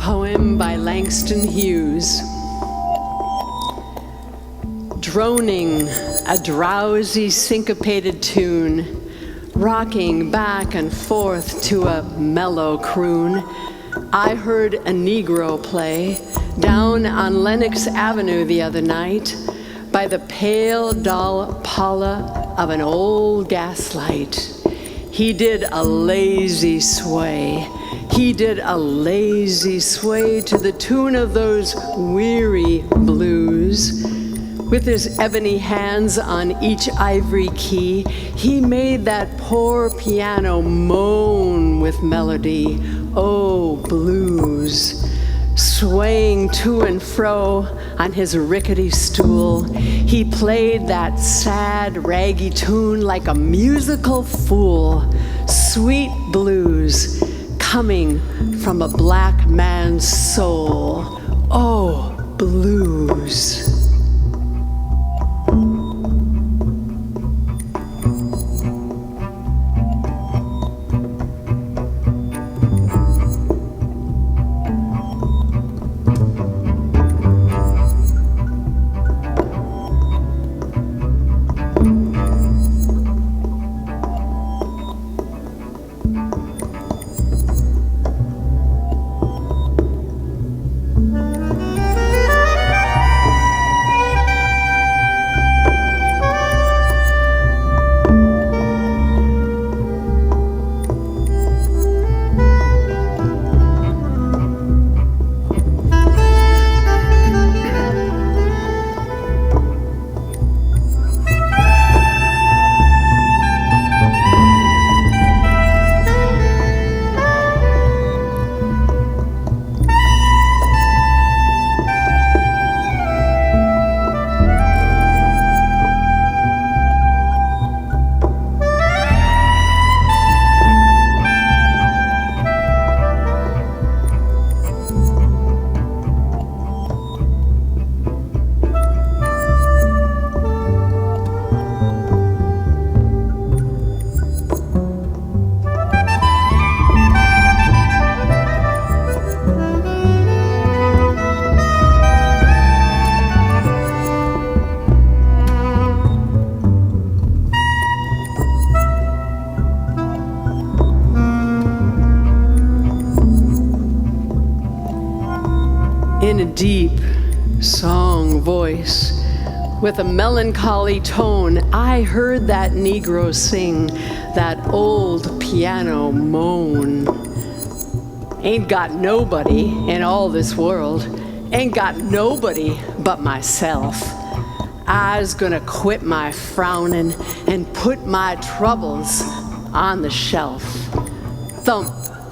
Poem by Langston Hughes. Droning a drowsy syncopated tune, rocking back and forth to a mellow croon, I heard a Negro play down on Lenox Avenue the other night by the pale, dull palla of an old gaslight. He did a lazy sway. He did a lazy sway to the tune of those weary blues. With his ebony hands on each ivory key, he made that poor piano moan with melody. Oh, blues. Swaying to and fro on his rickety stool, he played that sad, raggy tune like a musical fool. Sweet blues coming from a black man's soul. Oh, blues. In a deep song voice, with a melancholy tone, I heard that Negro sing, that old piano moan. Ain't got nobody in all this world, ain't got nobody but myself. I's gonna quit my frowning and put my troubles on the shelf. Thump,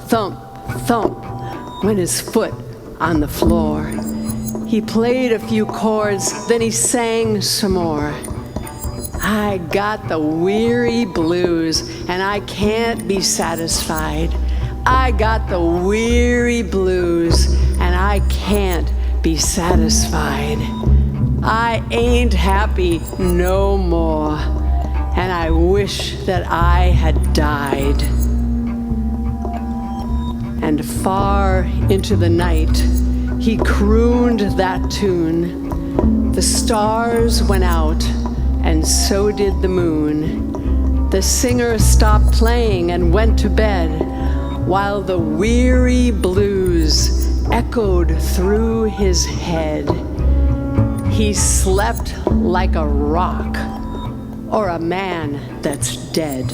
thump, thump, went his foot on the floor. He played a few chords, then he sang some more. I got the weary blues, and I can't be satisfied. I got the weary blues, and I can't be satisfied. I ain't happy no more, and I wish that I had died. And far into the night, he crooned that tune. The stars went out, and so did the moon. The singer stopped playing and went to bed, while the weary blues echoed through his head. He slept like a rock, or a man that's dead.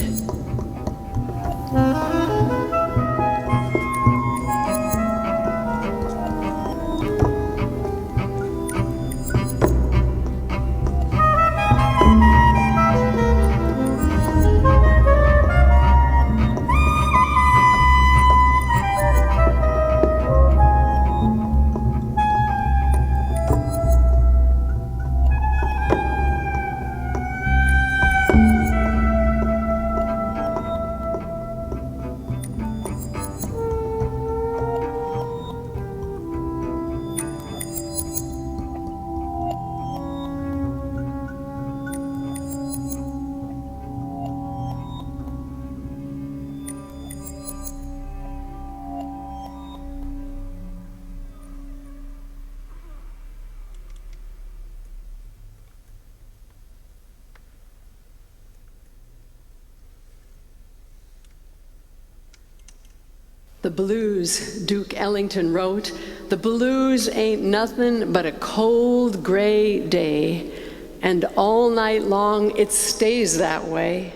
The blues, Duke Ellington wrote, the blues ain't nothing but a cold gray day, and all night long it stays that way.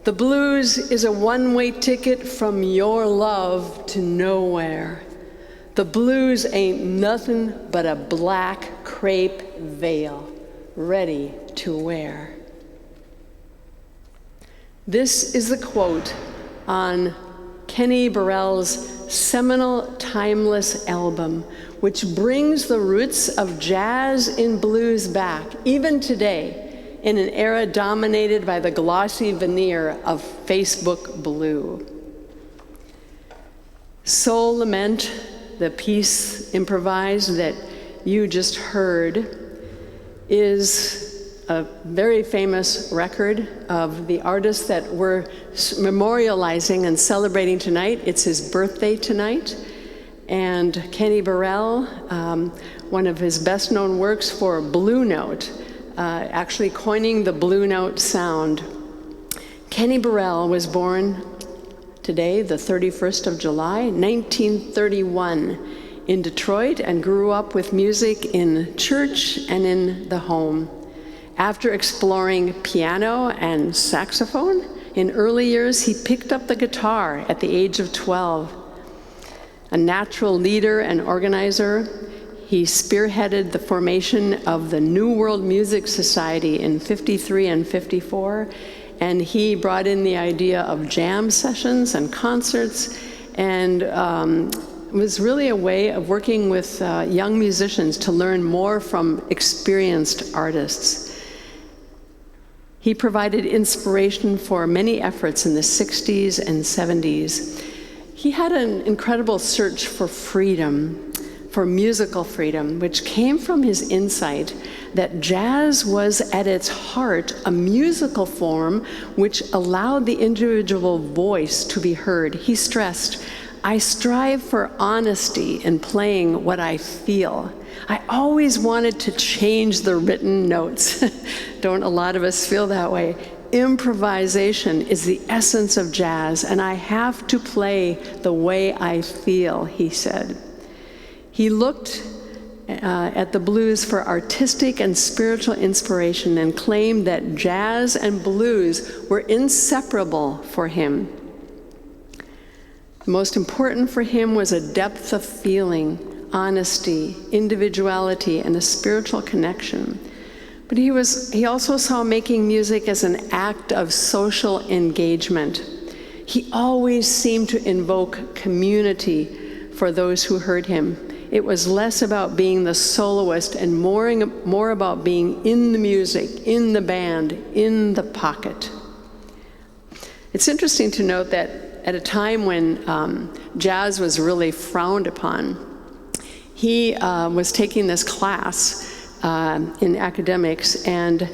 The blues is a one-way ticket from your love to nowhere. The blues ain't nothing but a black crepe veil ready to wear. This is the quote on Kenny Burrell's seminal Timeless album, which brings the roots of jazz and blues back, even today, in an era dominated by the glossy veneer of Facebook blue. Soul Lament, the piece improvised that you just heard, is a very famous record of the artist that we're memorializing and celebrating tonight. It's his birthday tonight. And Kenny Burrell, one of his best-known works for Blue Note, actually coining the Blue Note sound. Kenny Burrell was born today, the 31st of July, 1931, in Detroit, and grew up with music in church and in the home. After exploring piano and saxophone, in early years he picked up the guitar at the age of 12. A natural leader and organizer, he spearheaded the formation of the New World Music Society in '53 and '54, and he brought in the idea of jam sessions and concerts, and was really a way of working with young musicians to learn more from experienced artists. He provided inspiration for many efforts in the 60s and 70s. He had an incredible search for freedom, for musical freedom, which came from his insight that jazz was at its heart a musical form which allowed the individual voice to be heard. He stressed, "I strive for honesty in playing what I feel. I always wanted to change the written notes." Don't a lot of us feel that way? Improvisation is the essence of jazz, and I have to play the way I feel, he said. He looked at the blues for artistic and spiritual inspiration and claimed that jazz and blues were inseparable for him. Most important for him was a depth of feeling, honesty, individuality, and a spiritual connection. But he also saw making music as an act of social engagement. He always seemed to invoke community for those who heard him. It was less about being the soloist and more about being in the music, in the band, in the pocket. It's interesting to note that at a time when jazz was really frowned upon, he was taking this class in academics, and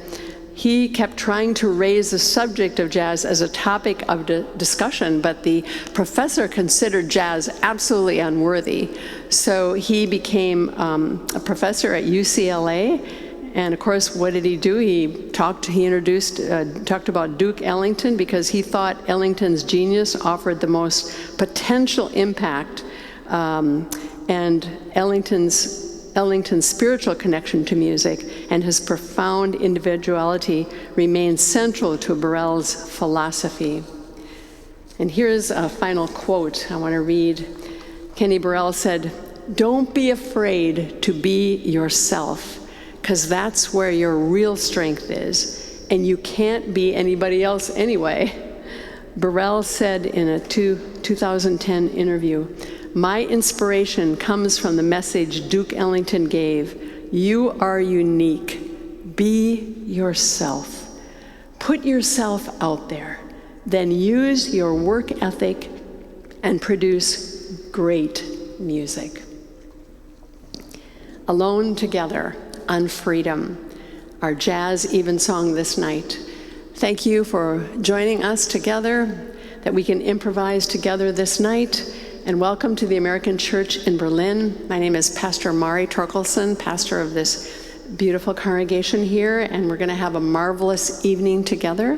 he kept trying to raise the subject of jazz as a topic of discussion, but the professor considered jazz absolutely unworthy. So he became a professor at UCLA, and of course, what did he do? He talked about Duke Ellington, because he thought Ellington's genius offered the most potential impact, and Ellington's spiritual connection to music and his profound individuality remains central to Burrell's philosophy. And here's a final quote I want to read. Kenny Burrell said, "Don't be afraid to be yourself, because that's where your real strength is, and you can't be anybody else anyway." Burrell said in a 2010 interview, "My inspiration comes from the message Duke Ellington gave. You are unique. Be yourself. Put yourself out there. Then use your work ethic and produce great music." Alone Together on Freedom, our jazz Evensong this night. Thank you for joining us together, that we can improvise together this night. And welcome to the American Church in Berlin. My name is Pastor Mari Torkelson, pastor of this beautiful congregation here, and we're going to have a marvelous evening together.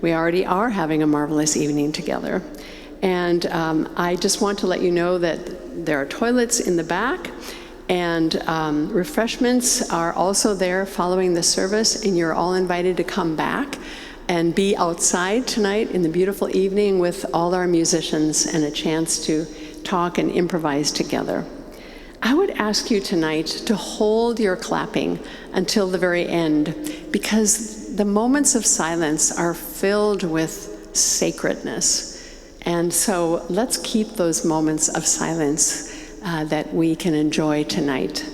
We already are having a marvelous evening together. And I just want to let you know that there are toilets in the back, and refreshments are also there following the service, and you're all invited to come back and be outside tonight in the beautiful evening with all our musicians and a chance to talk and improvise together. I would ask you tonight to hold your clapping until the very end, because the moments of silence are filled with sacredness. And so let's keep those moments of silence that we can enjoy tonight.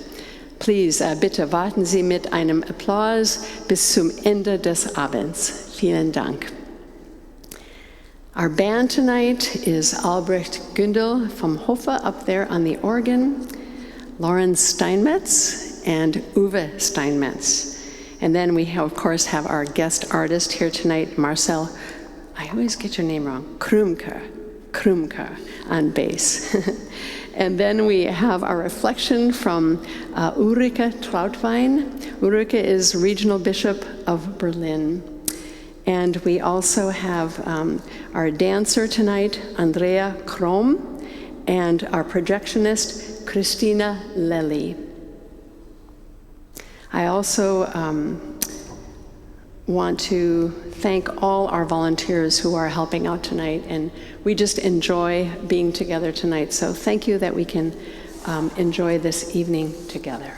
Please, bitte warten Sie mit einem Applaus bis zum Ende des Abends. Vielen Dank. Our band tonight is Albrecht Guendel-vom Hofe up there on the organ, Langston Steinmetz, and Uwe Steinmetz. And then we, of course, have our guest artist here tonight, Marcel. I always get your name wrong. Krömker on bass. And then we have our reflection from Ulrike Trautwein. Ulrike is regional bishop of Berlin. And we also have our dancer tonight, Andrea Krohn, and our projectionist, Christina Lelli. I also want to thank all our volunteers who are helping out tonight, and we just enjoy being together tonight. So thank you that we can enjoy this evening together.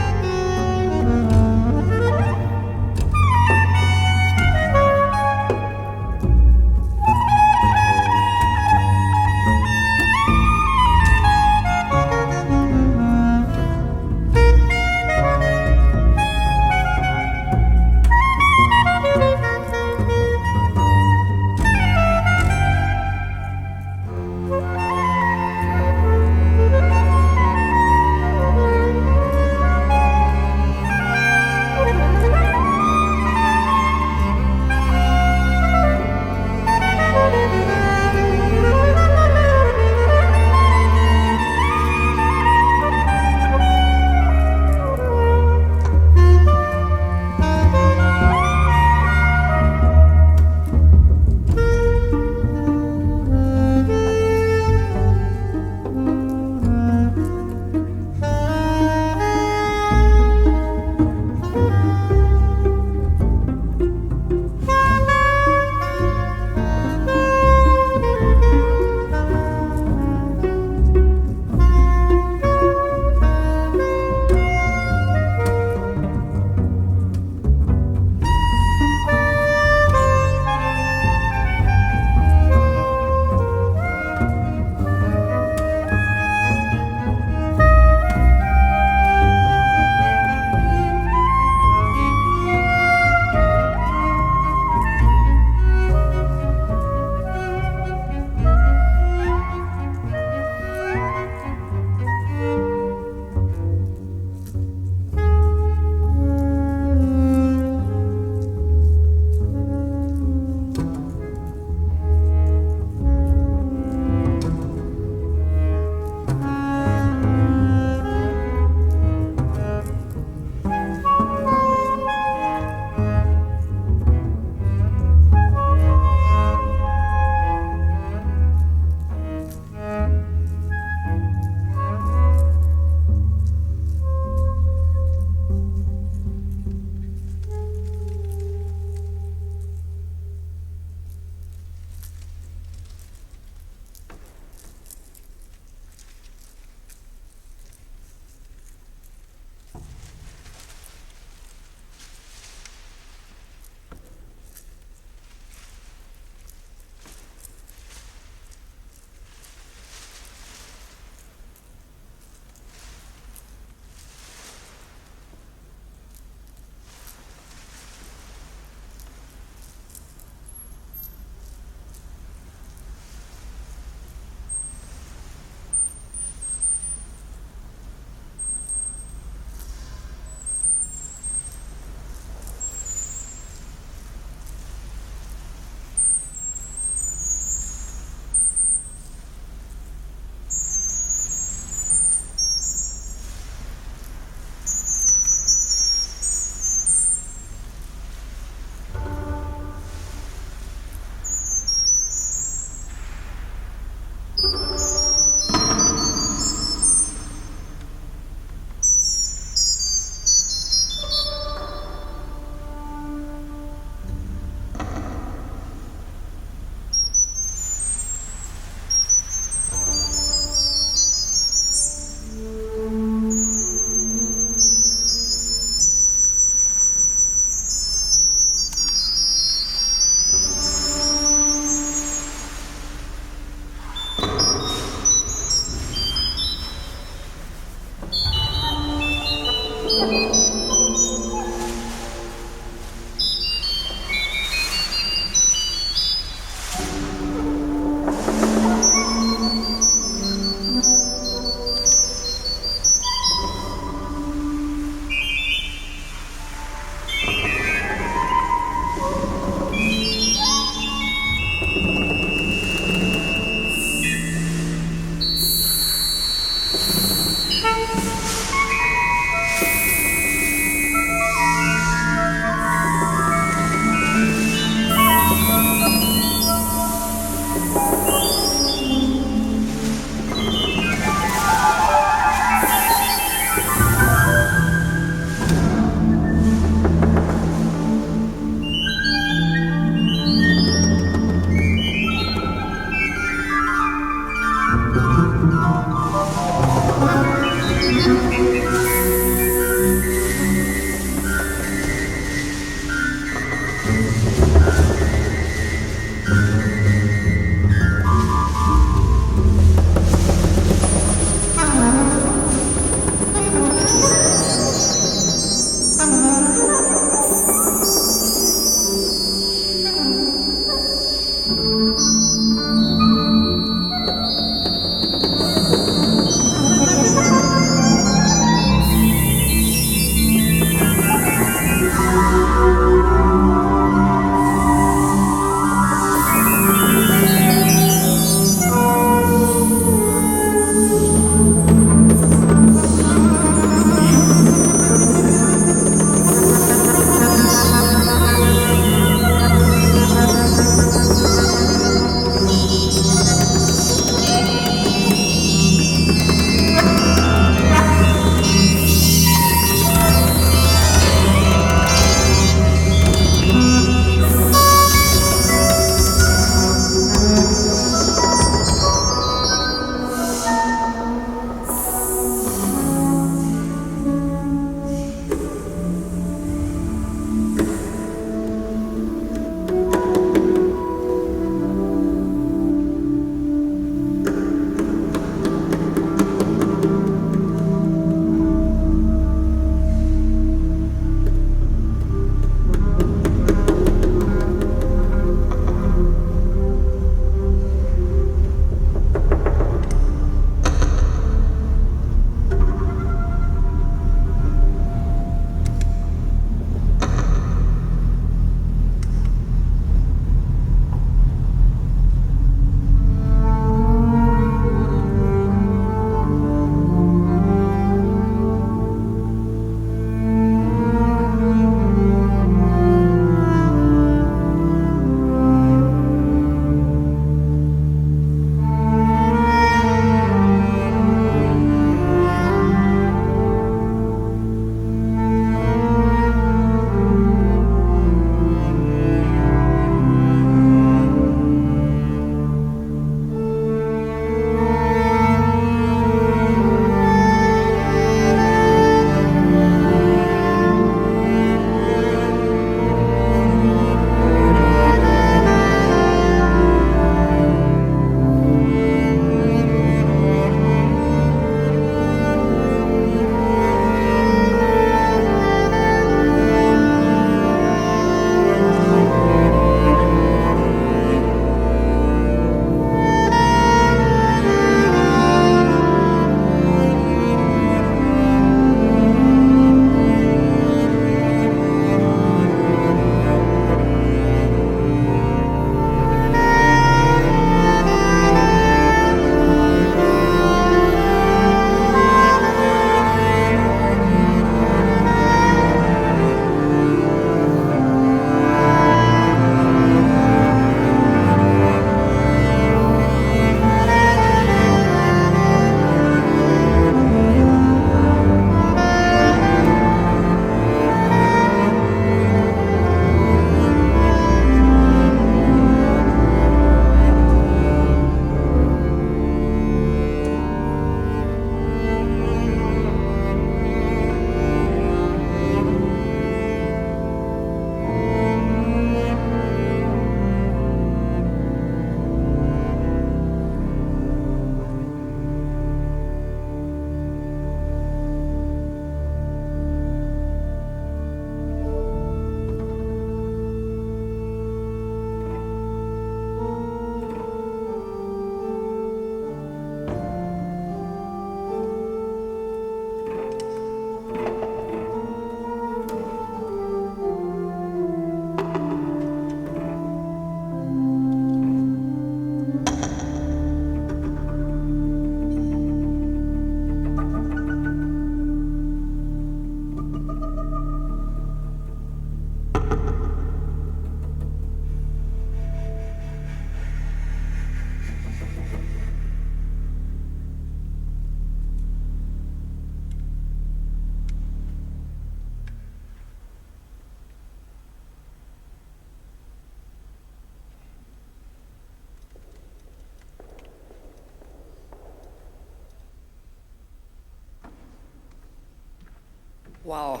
Wow,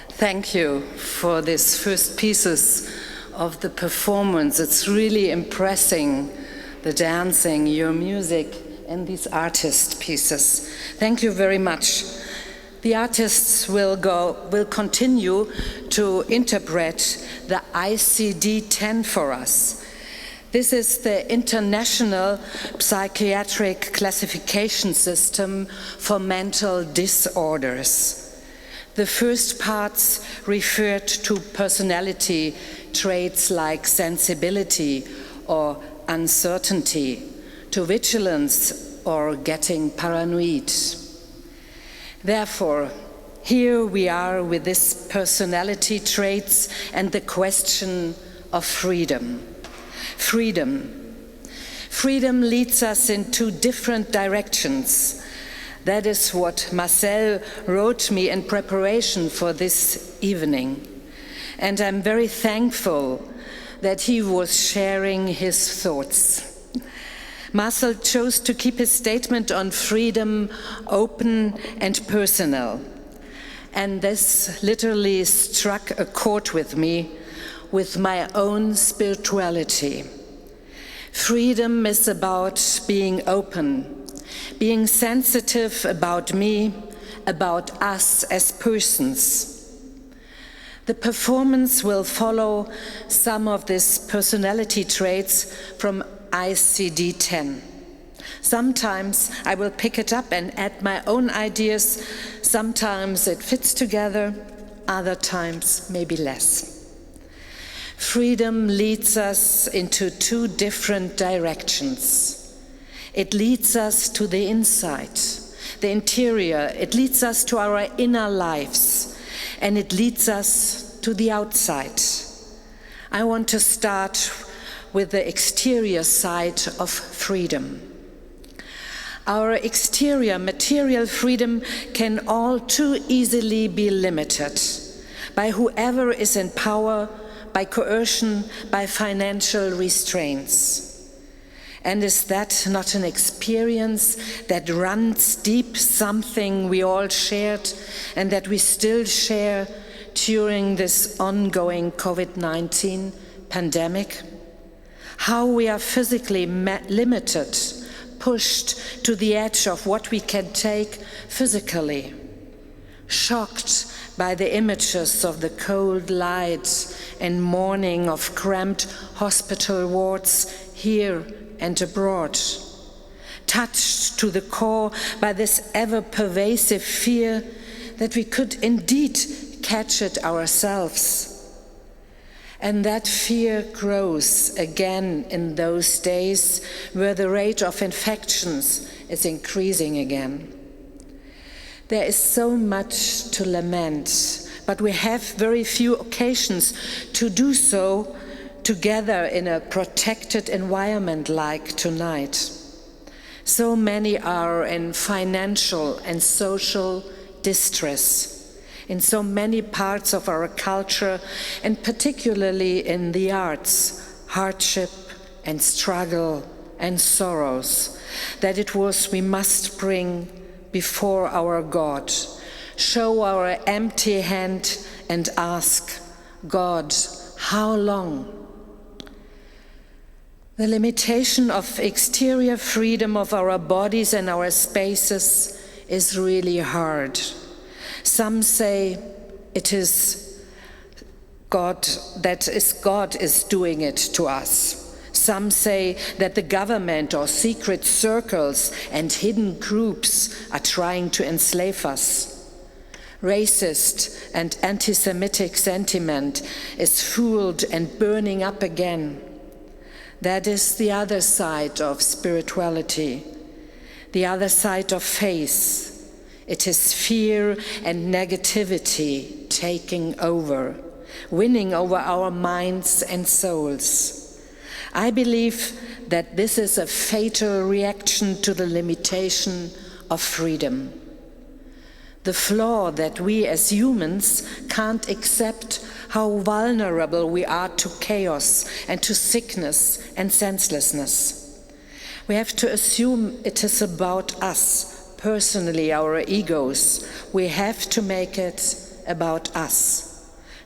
thank you for these first pieces of the performance. It's really impressing, the dancing, your music, and these artist pieces. Thank you very much. The artists will continue to interpret the ICD-10 for us. This is the International Psychiatric Classification System for Mental Disorders. The first parts referred to personality traits like sensibility or uncertainty, to vigilance or getting paranoid. Therefore, here we are with these personality traits and the question of freedom. Freedom leads us in two different directions. That is what Marcel wrote me in preparation for this evening. And I'm very thankful that he was sharing his thoughts. Marcel chose to keep his statement on freedom open and personal. And this literally struck a chord with me, with my own spirituality. Freedom is about being open, being sensitive about me, about us as persons. The performance will follow some of these personality traits from ICD-10. Sometimes I will pick it up and add my own ideas. Sometimes it fits together, other times maybe less. Freedom leads us into two different directions. It leads us to the inside, the interior. It leads us to our inner lives, and it leads us to the outside. I want to start with the exterior side of freedom. Our exterior material freedom can all too easily be limited by whoever is in power, by coercion, by financial restraints. And is that not an experience that runs deep, something we all shared and that we still share during this ongoing COVID-19 pandemic? How we are physically limited, pushed to the edge of what we can take physically, shocked by the images of the cold lights and mourning of cramped hospital wards here and abroad, touched to the core by this ever-pervasive fear that we could indeed catch it ourselves. And that fear grows again in those days where the rate of infections is increasing again. There is so much to lament, but we have very few occasions to do so together in a protected environment like tonight. So many are in financial and social distress in so many parts of our culture, and particularly in the arts, hardship and struggle and sorrows, that it was we must bring before our God, show our empty hand and ask, God, how long? The limitation of exterior freedom of our bodies and our spaces is really hard. Some say it is God, God is doing it to us. Some say that the government or secret circles and hidden groups are trying to enslave us. Racist and anti-Semitic sentiment is fueled and burning up again. That is the other side of spirituality, the other side of faith. It is fear and negativity taking over, winning over our minds and souls. I believe that this is a fatal reaction to the limitation of freedom. The flaw that we as humans can't accept how vulnerable we are to chaos and to sickness and senselessness. We have to assume it is about us, personally, our egos. We have to make it about us.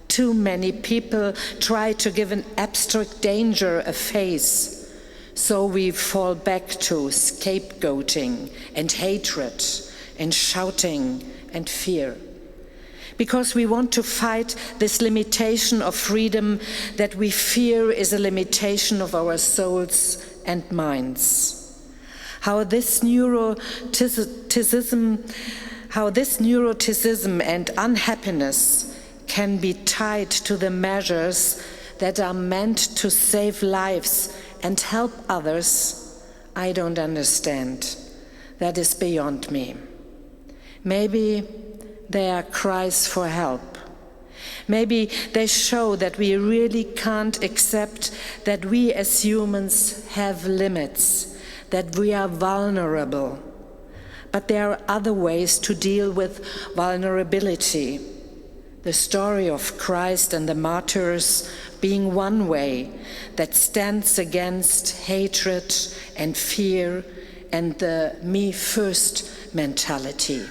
Too many people try to give an abstract danger a face, so we fall back to scapegoating and hatred and shouting and fear. Because we want to fight this limitation of freedom that we fear is a limitation of our souls and minds. How this neuroticism and unhappiness can be tied to the measures that are meant to save lives and help others, I don't understand. That is beyond me. Maybe they are cries for help. Maybe they show that we really can't accept that we as humans have limits, that we are vulnerable. But there are other ways to deal with vulnerability. The story of Christ and the martyrs being one way that stands against hatred and fear and the me first mentality.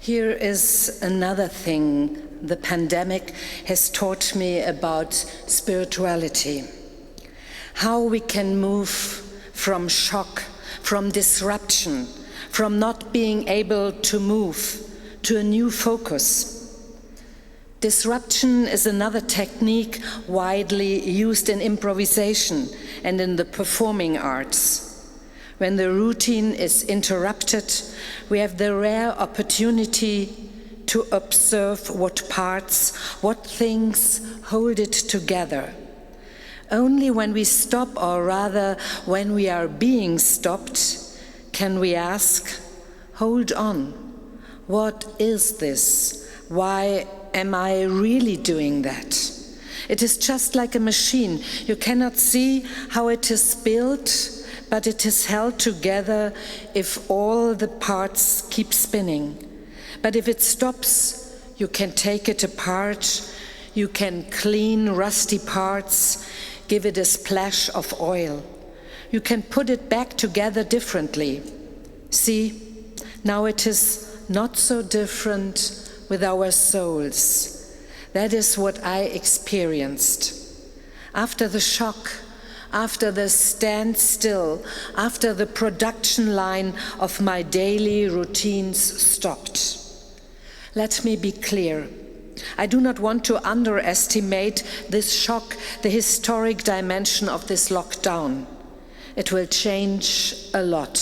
Here is another thing the pandemic has taught me about spirituality. How we can move from shock, from disruption, from not being able to move to a new focus. Disruption is another technique widely used in improvisation and in the performing arts. When the routine is interrupted, we have the rare opportunity to observe what parts, what things hold it together. Only when we stop, or rather when we are being stopped, can we ask, hold on, what is this? Why am I really doing that? It is just like a machine. You cannot see how it is built, but it is held together if all the parts keep spinning. But if it stops, you can take it apart, you can clean rusty parts, give it a splash of oil. You can put it back together differently. See, now it is not so different with our souls. That is what I experienced. After the shock, after the standstill, after the production line of my daily routines stopped. Let me be clear. I do not want to underestimate this shock, the historic dimension of this lockdown. It will change a lot.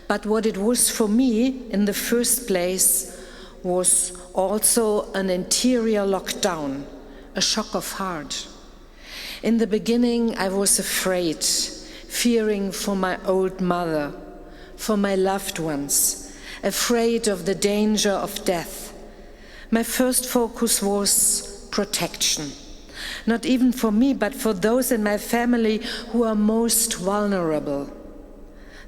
But what it was for me in the first place was also an interior lockdown, a shock of heart. In the beginning, I was afraid, fearing for my old mother, for my loved ones, afraid of the danger of death. My first focus was protection, not even for me, but for those in my family who are most vulnerable.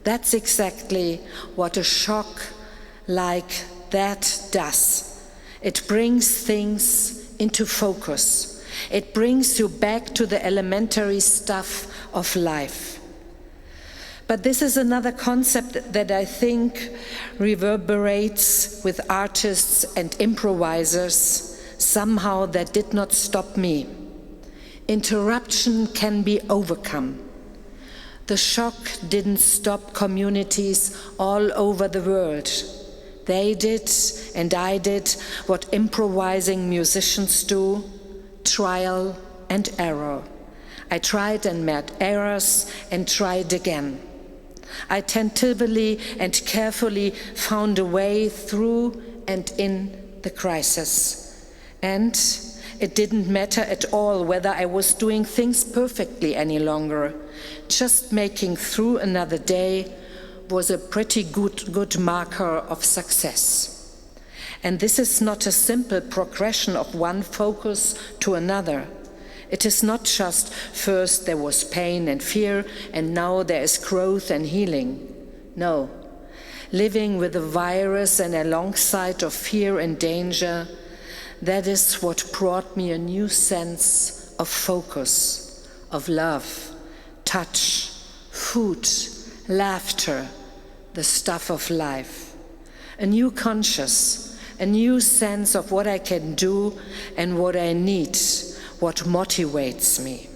That's exactly what a shock like that does. It brings things into focus. It brings you back to the elementary stuff of life. But this is another concept that I think reverberates with artists and improvisers, somehow that did not stop me. Interruption can be overcome. The shock didn't stop communities all over the world. They did, and I did, what improvising musicians do, trial and error. I tried and made errors and tried again. I tentatively and carefully found a way through and in the crisis. And it didn't matter at all whether I was doing things perfectly any longer. Just making through another day was a pretty good marker of success. And this is not a simple progression of one focus to another. It is not just first there was pain and fear and now there is growth and healing. No, living with the virus and alongside of fear and danger, that is what brought me a new sense of focus, of love, touch, food, laughter, the stuff of life. A new conscious, a new sense of what I can do and what I need, what motivates me.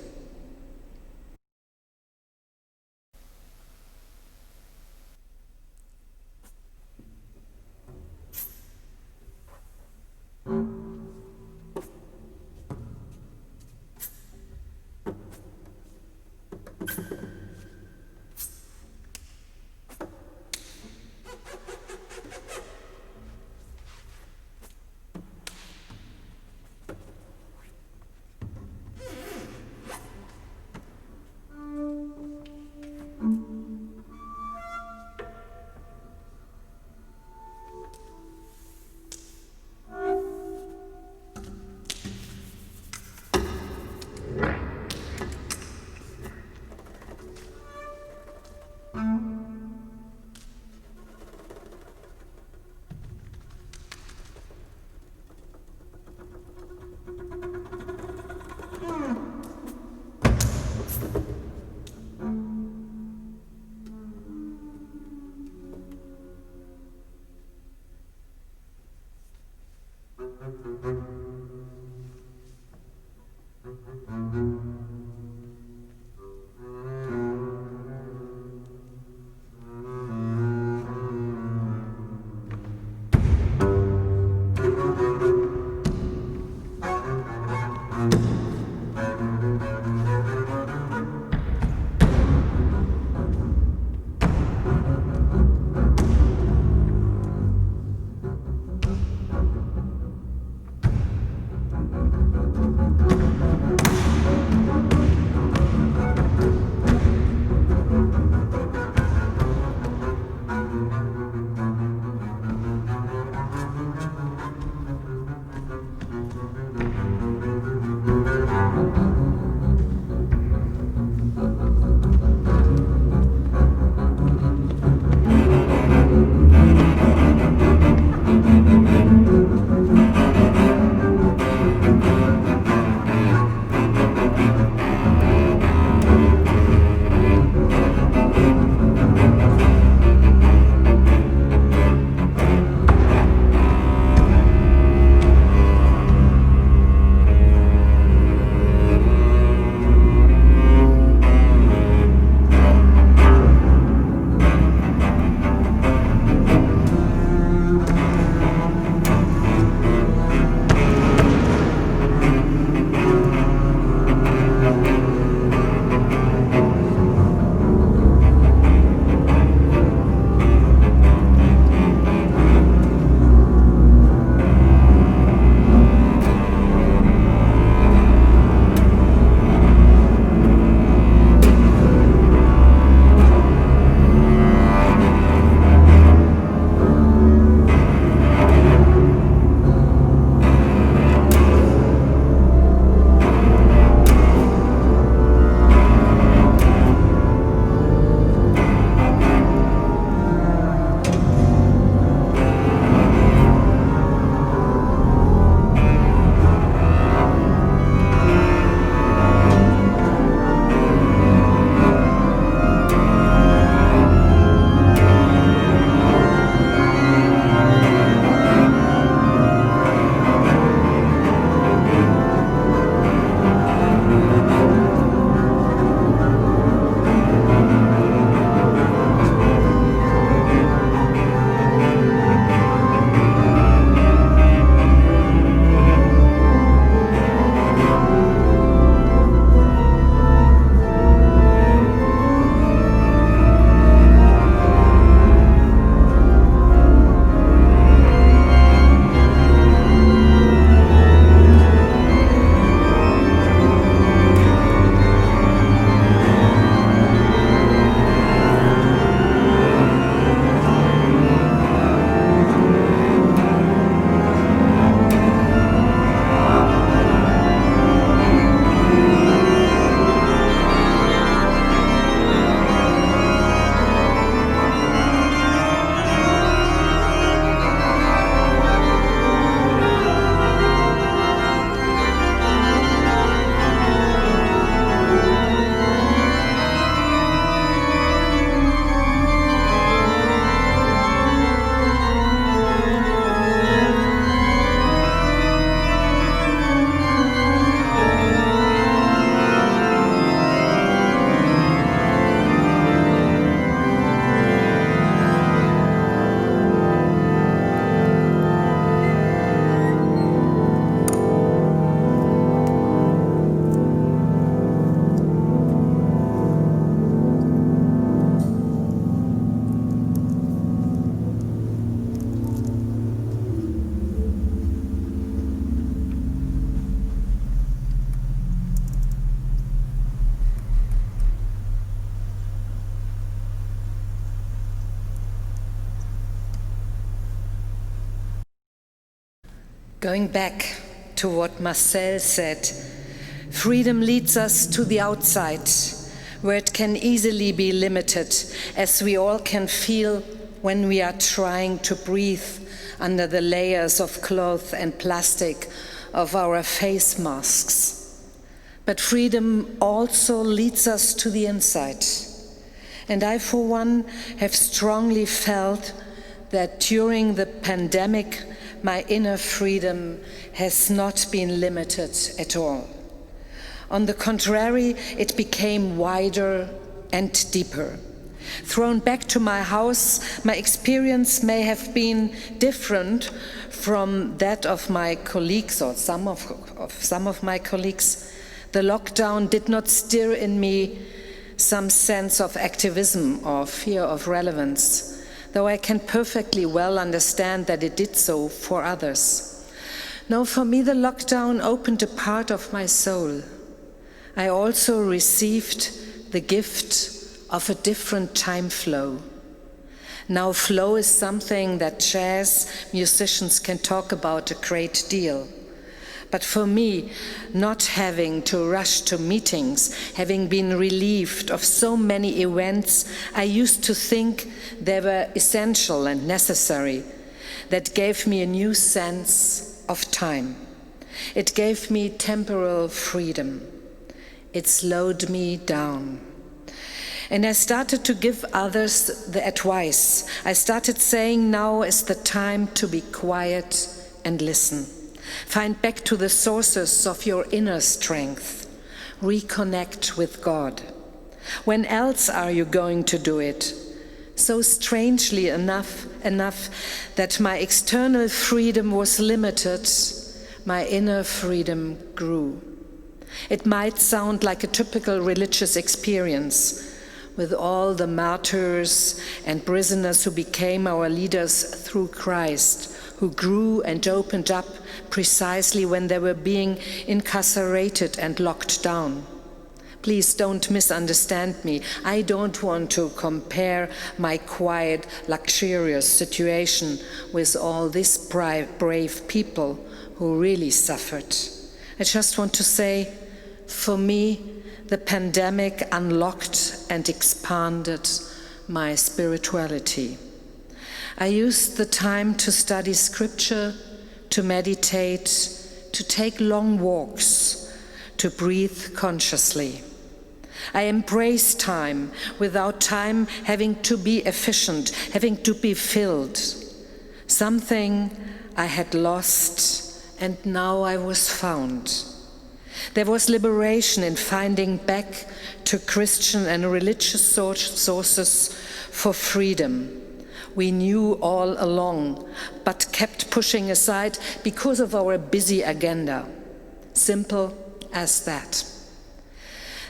Going back to what Marcel said, freedom leads us to the outside, where it can easily be limited, as we all can feel when we are trying to breathe under the layers of cloth and plastic of our face masks. But freedom also leads us to the inside. And I, for one, have strongly felt that during the pandemic, my inner freedom has not been limited at all. On the contrary, it became wider and deeper. Thrown back to my house, my experience may have been different from that of my colleagues or some of my colleagues. The lockdown did not stir in me some sense of activism or fear of relevance, though I can perfectly well understand that it did so for others. No, for me the lockdown opened a part of my soul. I also received the gift of a different time flow. Now flow is something that jazz musicians can talk about a great deal. But for me, not having to rush to meetings, having been relieved of so many events I used to think they were essential and necessary, that gave me a new sense of time. It gave me temporal freedom. It slowed me down. And I started to give others the advice. I started saying, now is the time to be quiet and listen. Find back to the sources of your inner strength. Reconnect with God. When else are you going to do it? So strangely enough that my external freedom was limited, my inner freedom grew. It might sound like a typical religious experience, with all the martyrs and prisoners who became our leaders through Christ, who grew and opened up precisely when they were being incarcerated and locked down. Please don't misunderstand me. I don't want to compare my quiet, luxurious situation with all these brave people who really suffered. I just want to say, for me, the pandemic unlocked and expanded my spirituality. I used the time to study scripture, to meditate, to take long walks, to breathe consciously. I embrace time without time having to be efficient, having to be filled. Something I had lost and now I was found. There was liberation in finding back to Christian and religious sources for freedom. We knew all along, but kept pushing aside because of our busy agenda. Simple as that.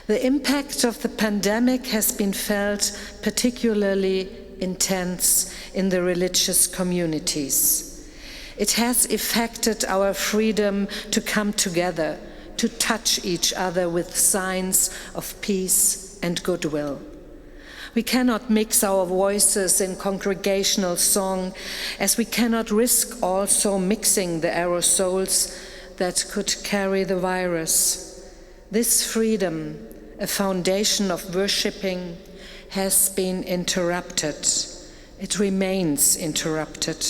The impact of the pandemic has been felt particularly intense in the religious communities. It has affected our freedom to come together, to touch each other with signs of peace and goodwill. We cannot mix our voices in congregational song, as we cannot risk also mixing the aerosols that could carry the virus. This freedom, a foundation of worshipping, has been interrupted. It remains interrupted.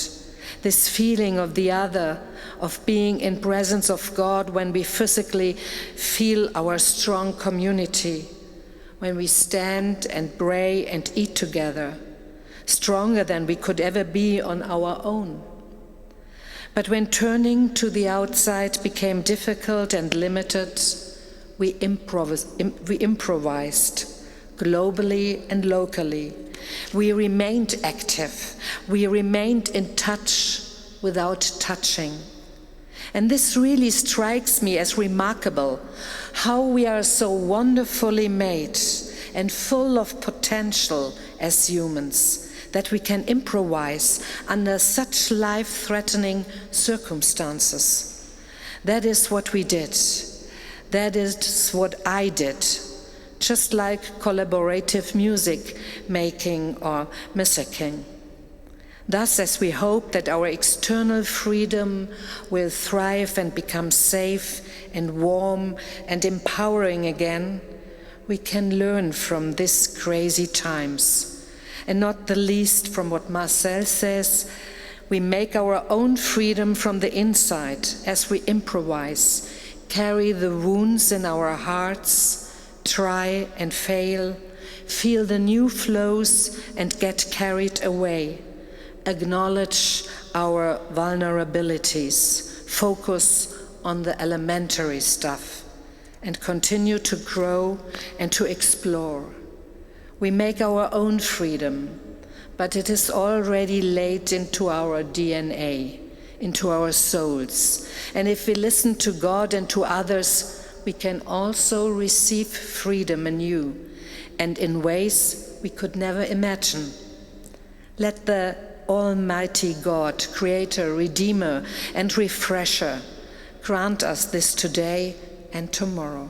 This feeling of the other, of being in presence of God when we physically feel our strong community, when we stand and pray and eat together, stronger than we could ever be on our own. But when turning to the outside became difficult and limited, we improvised globally and locally. We remained active. We remained in touch without touching. And this really strikes me as remarkable, how we are so wonderfully made and full of potential as humans, that we can improvise under such life-threatening circumstances. That is what we did. That is what I did. Just like collaborative music making or musicking. Thus, as we hope that our external freedom will thrive and become safe and warm and empowering again, we can learn from these crazy times. And not the least from what Marcel says, we make our own freedom from the inside as we improvise, carry the wounds in our hearts, try and fail, feel the new flows and get carried away. Acknowledge our vulnerabilities, focus on the elementary stuff, and continue to grow and to explore. We make our own freedom, but it is already laid into our DNA, into our souls. And if we listen to God and to others, we can also receive freedom anew, and in ways we could never imagine. Let the Almighty God, Creator, Redeemer, and Refresher, grant us this today and tomorrow.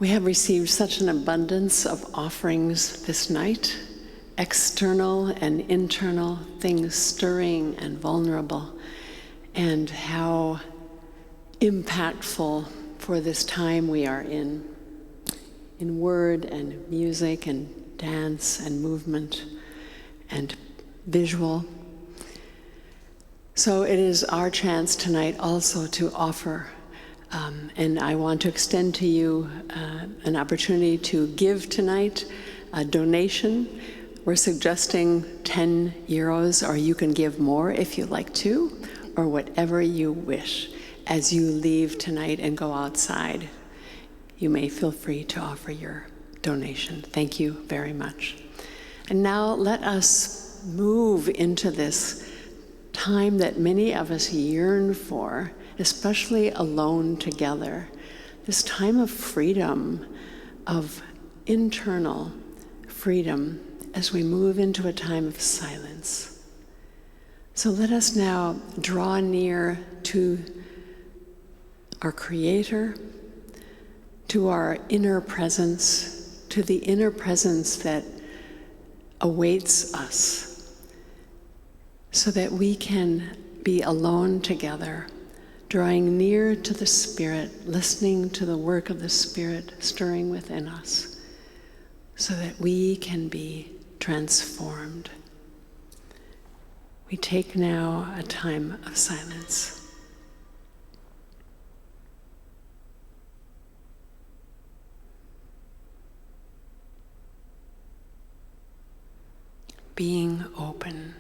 We have received such an abundance of offerings this night, external and internal, things stirring and vulnerable, and how impactful for this time we are in word and music and dance and movement and visual. So it is our chance tonight also to offer, and I want to extend to you an opportunity to give tonight a donation. We're suggesting 10 euros, or you can give more if you'd like to, or whatever you wish. As you leave tonight and go outside, you may feel free to offer your donation. Thank you very much. And now let us move into this time that many of us yearn for, especially alone together, this time of freedom, of internal freedom, as we move into a time of silence. So let us now draw near to our Creator, to our inner presence, to the inner presence that awaits us, so that we can be alone together, drawing near to the Spirit, listening to the work of the Spirit stirring within us, so that we can be transformed. We take now a time of silence. Being open.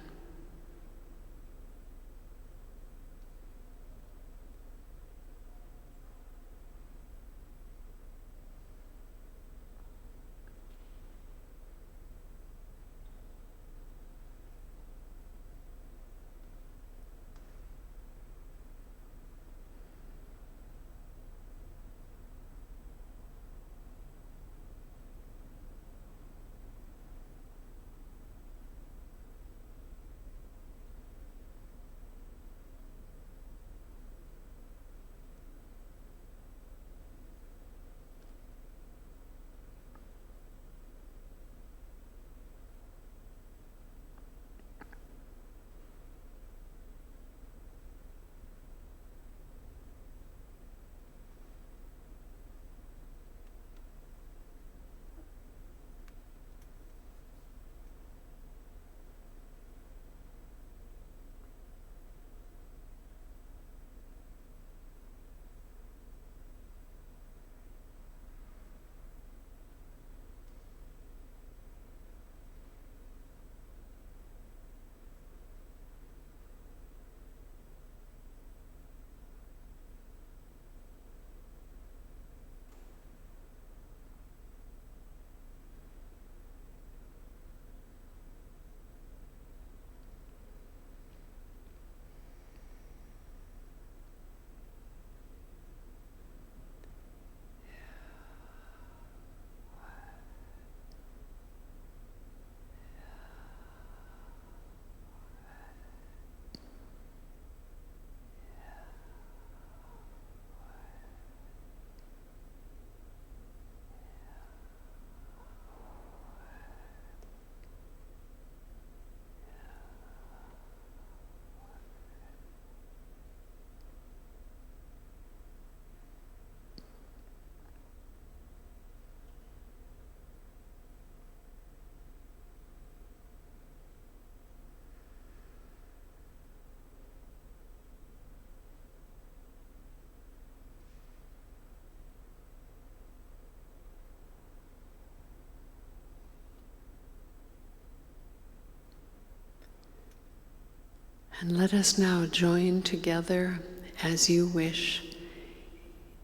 And let us now join together as you wish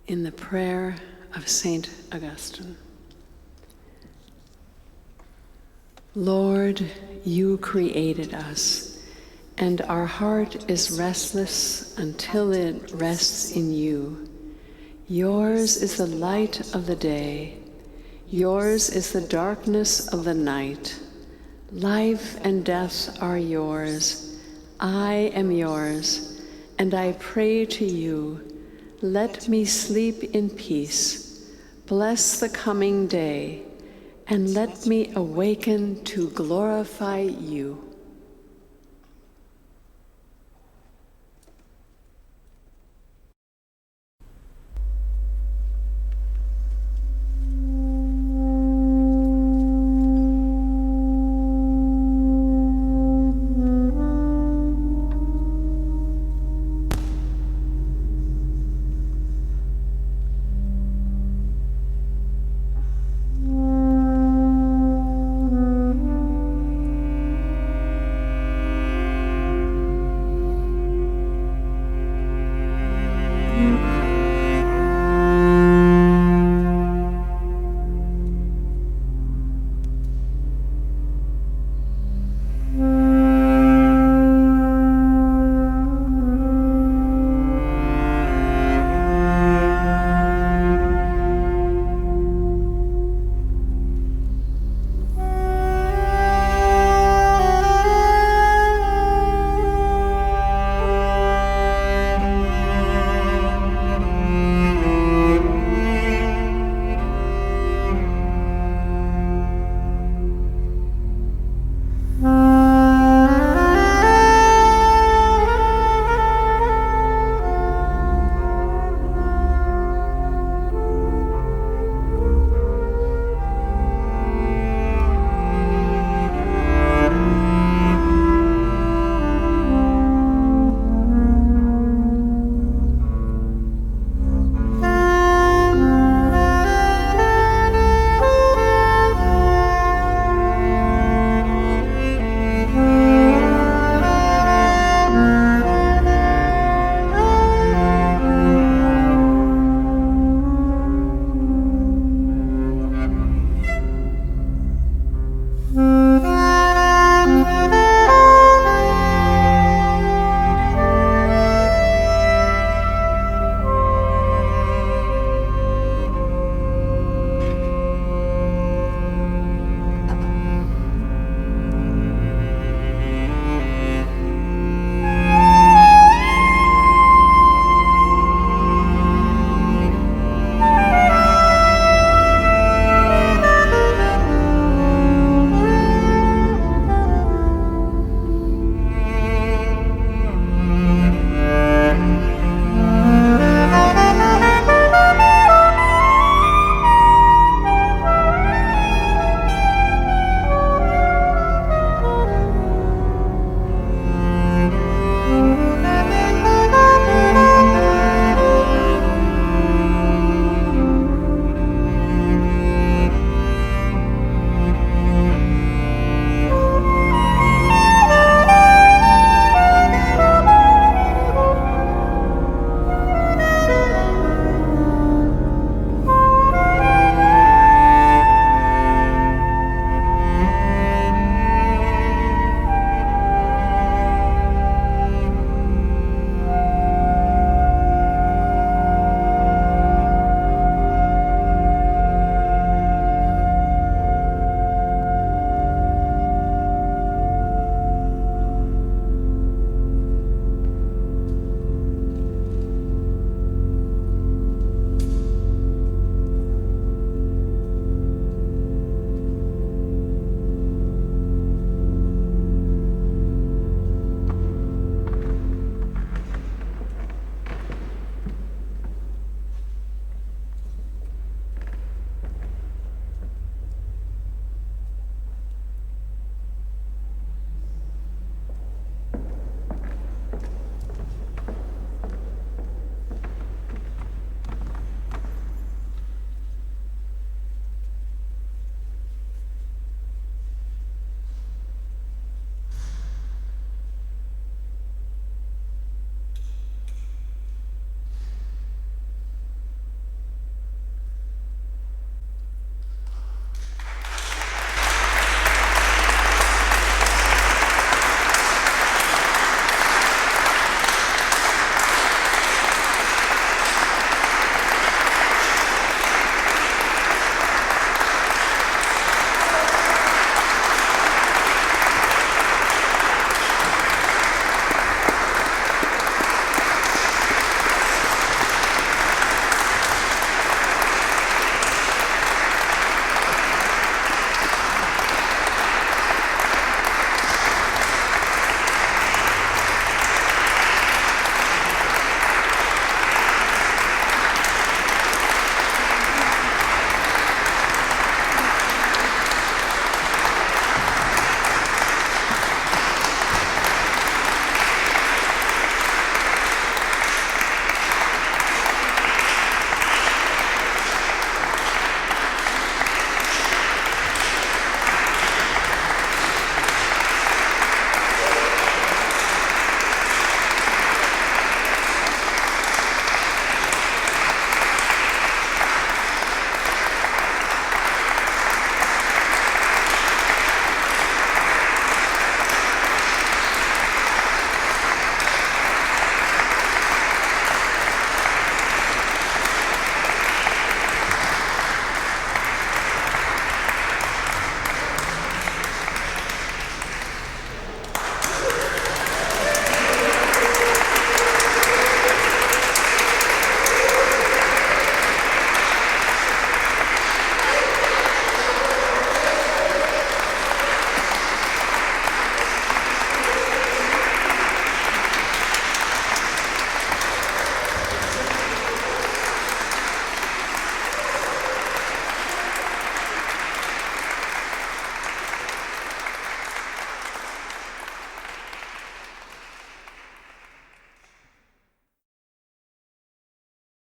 in the prayer of Saint Augustine. Lord, you created us, and our heart is restless until it rests in you. Yours is the light of the day. Yours is the darkness of the night. Life and death are yours. I am yours, and I pray to you, let me sleep in peace, Bless the coming day, and let me awaken to glorify you.